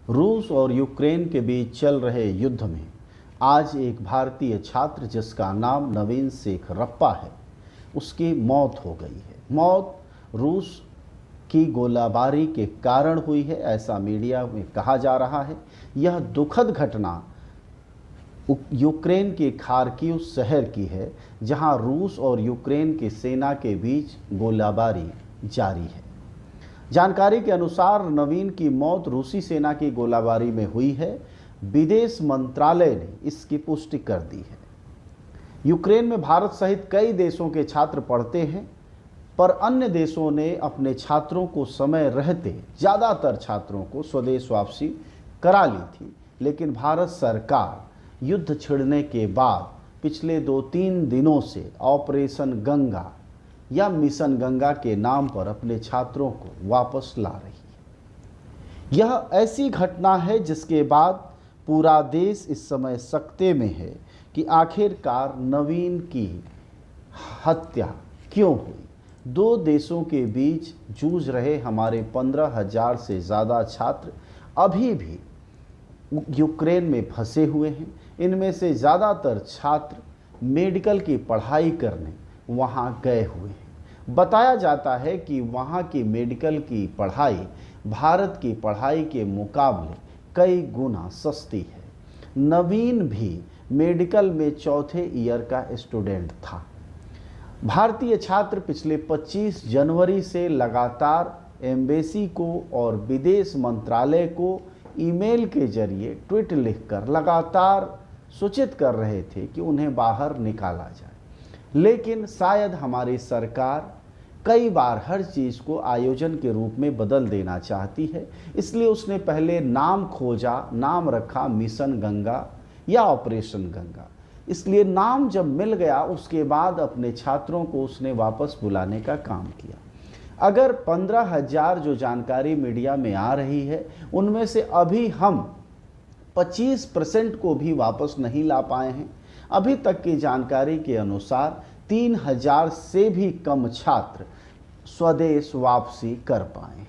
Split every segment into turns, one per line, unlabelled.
रूस और यूक्रेन के बीच चल रहे युद्ध में आज एक भारतीय छात्र जिसका नाम नवीन शेखरप्पा है, उसकी मौत हो गई है। मौत रूस की गोलाबारी के कारण हुई है, ऐसा मीडिया में कहा जा रहा है। यह दुखद घटना यूक्रेन के खार्किव शहर की है, जहां रूस और यूक्रेन की सेना के बीच गोलाबारी जारी है। जानकारी के अनुसार नवीन की मौत रूसी सेना की गोलाबारी में हुई है। विदेश मंत्रालय ने इसकी पुष्टि कर दी है। यूक्रेन में भारत सहित कई देशों के छात्र पढ़ते हैं, पर अन्य देशों ने अपने छात्रों को समय रहते ज़्यादातर छात्रों को स्वदेश वापसी करा ली थी। लेकिन भारत सरकार युद्ध छिड़ने के बाद पिछले 2-3 दिनों से ऑपरेशन गंगा या मिशन गंगा के नाम पर अपने छात्रों को वापस ला रही है। यह ऐसी घटना है जिसके बाद पूरा देश इस समय सकते में है कि आखिरकार नवीन की हत्या क्यों हुई। 2 देशों के बीच जूझ रहे हमारे 15,000 से ज़्यादा छात्र अभी भी यूक्रेन में फंसे हुए हैं। इनमें से ज़्यादातर छात्र मेडिकल की पढ़ाई करने वहाँ गए हुए हैं। बताया जाता है कि वहाँ की मेडिकल की पढ़ाई भारत की पढ़ाई के मुकाबले कई गुना सस्ती है। नवीन भी मेडिकल में चौथे ईयर का स्टूडेंट था। भारतीय छात्र पिछले 25 जनवरी से लगातार एम्बेसी को और विदेश मंत्रालय को ईमेल के जरिए ट्वीट लिखकर लगातार सूचित कर रहे थे कि उन्हें बाहर निकाला जाए। लेकिन शायद हमारी सरकार कई बार हर चीज़ को आयोजन के रूप में बदल देना चाहती है, इसलिए उसने पहले नाम खोजा, नाम रखा मिशन गंगा या ऑपरेशन गंगा। इसलिए नाम जब मिल गया उसके बाद अपने छात्रों को उसने वापस बुलाने का काम किया। अगर 15,000 जो जानकारी मीडिया में आ रही है, उनमें से अभी हम 25% को भी वापस नहीं ला पाए हैं। अभी तक की जानकारी के अनुसार 3,000 से भी कम छात्र स्वदेश वापसी कर पाए हैं।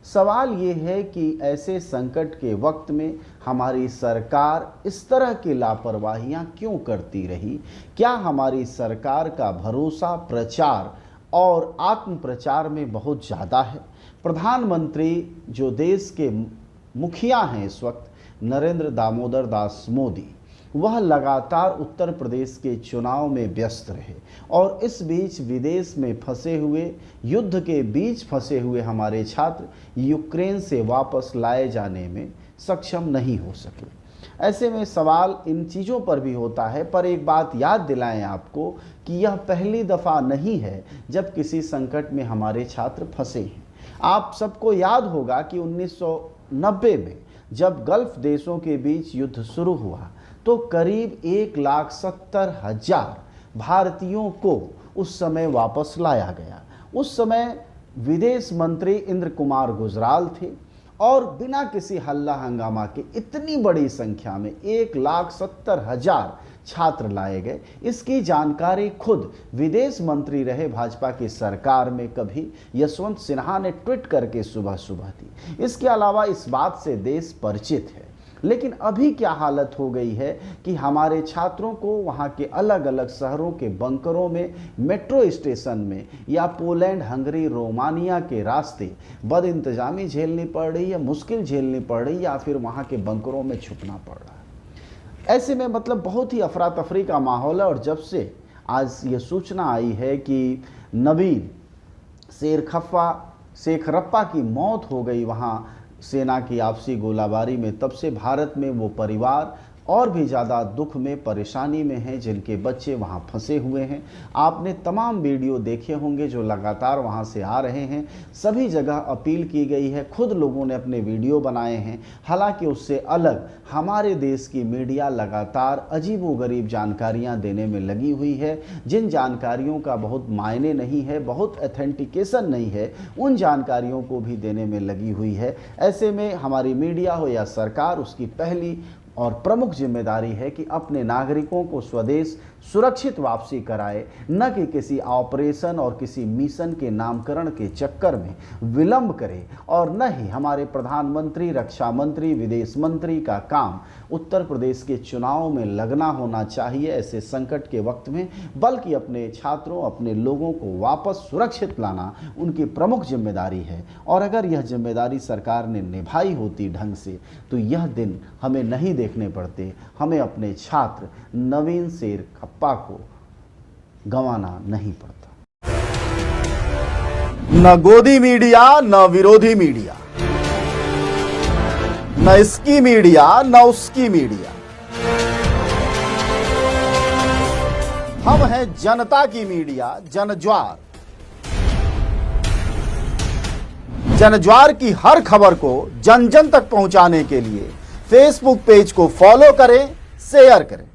सवाल ये है कि ऐसे संकट के वक्त में हमारी सरकार इस तरह की लापरवाहियां क्यों करती रही? क्या हमारी सरकार का भरोसा प्रचार और आत्म प्रचार में बहुत ज़्यादा है? प्रधानमंत्री जो देश के मुखिया हैं इस वक्त, नरेंद्र दामोदर दास मोदी, वह लगातार उत्तर प्रदेश के चुनाव में व्यस्त रहे और इस बीच विदेश में फंसे हुए, युद्ध के बीच फंसे हुए हमारे छात्र यूक्रेन से वापस लाए जाने में सक्षम नहीं हो सके। ऐसे में सवाल इन चीज़ों पर भी होता है, पर एक बात याद दिलाएं आपको कि यह पहली दफ़ा नहीं है जब किसी संकट में हमारे छात्र फंसे हैं। आप सबको याद होगा कि 1990 में जब गल्फ देशों के बीच युद्ध शुरू हुआ तो करीब 1,70,000 भारतीयों को उस समय वापस लाया गया। उस समय विदेश मंत्री इंद्र कुमार गुजराल थे और बिना किसी हल्ला हंगामा के इतनी बड़ी संख्या में 1,70,000 छात्र लाए गए। इसकी जानकारी खुद विदेश मंत्री रहे भाजपा की सरकार में कभी यशवंत सिन्हा ने ट्वीट करके सुबह सुबह दी। इसके अलावा इस बात से देश परिचित है। लेकिन अभी क्या हालत हो गई है कि हमारे छात्रों को वहाँ के अलग अलग शहरों के बंकरों में, मेट्रो स्टेशन में या पोलैंड, हंगरी, रोमानिया के रास्ते बदइंतजामी झेलनी पड़ रही है, मुश्किल झेलनी पड़ रही, या फिर वहाँ के बंकरों में छुपना पड़ रहा है। ऐसे में मतलब बहुत ही अफरा तफरी का माहौल है। और जब से आज ये सूचना आई है कि नवीन शेखरप्पा की मौत हो गई वहाँ सेना की आपसी गोलाबारी में, तब से भारत में वो परिवार और भी ज़्यादा दुख में, परेशानी में हैं जिनके बच्चे वहाँ फंसे हुए हैं। आपने तमाम वीडियो देखे होंगे जो लगातार वहाँ से आ रहे हैं। सभी जगह अपील की गई है, खुद लोगों ने अपने वीडियो बनाए हैं। हालांकि उससे अलग हमारे देश की मीडिया लगातार अजीबोगरीब जानकारियाँ देने में लगी हुई है, जिन जानकारियों का बहुत मायने नहीं है, बहुत ऑथेंटिकेशन नहीं है, उन जानकारियों को भी देने में लगी हुई है। ऐसे में हमारी मीडिया हो या सरकार, उसकी पहली और प्रमुख जिम्मेदारी है कि अपने नागरिकों को स्वदेश सुरक्षित वापसी कराए, न कि किसी ऑपरेशन और किसी मिशन के नामकरण के चक्कर में विलंब करे, और न ही हमारे प्रधानमंत्री, रक्षा मंत्री, विदेश मंत्री का काम उत्तर प्रदेश के चुनाव में लगना होना चाहिए ऐसे संकट के वक्त में, बल्कि अपने छात्रों, अपने लोगों को वापस सुरक्षित लाना उनकी प्रमुख जिम्मेदारी है। और अगर यह जिम्मेदारी सरकार ने निभाई होती ढंग से तो यह दिन हमें नहीं देखने पड़ते, हमें अपने छात्र नवीन शेर खप्पा को गंवाना नहीं पड़ता। न गोदी मीडिया, न विरोधी मीडिया, न इसकी मीडिया, न उसकी मीडिया। हम हैं जनता की मीडिया, जनज्वार। जनज्वार की हर खबर को जन जन तक पहुंचाने के लिए फेसबुक पेज को फॉलो करें, शेयर करें।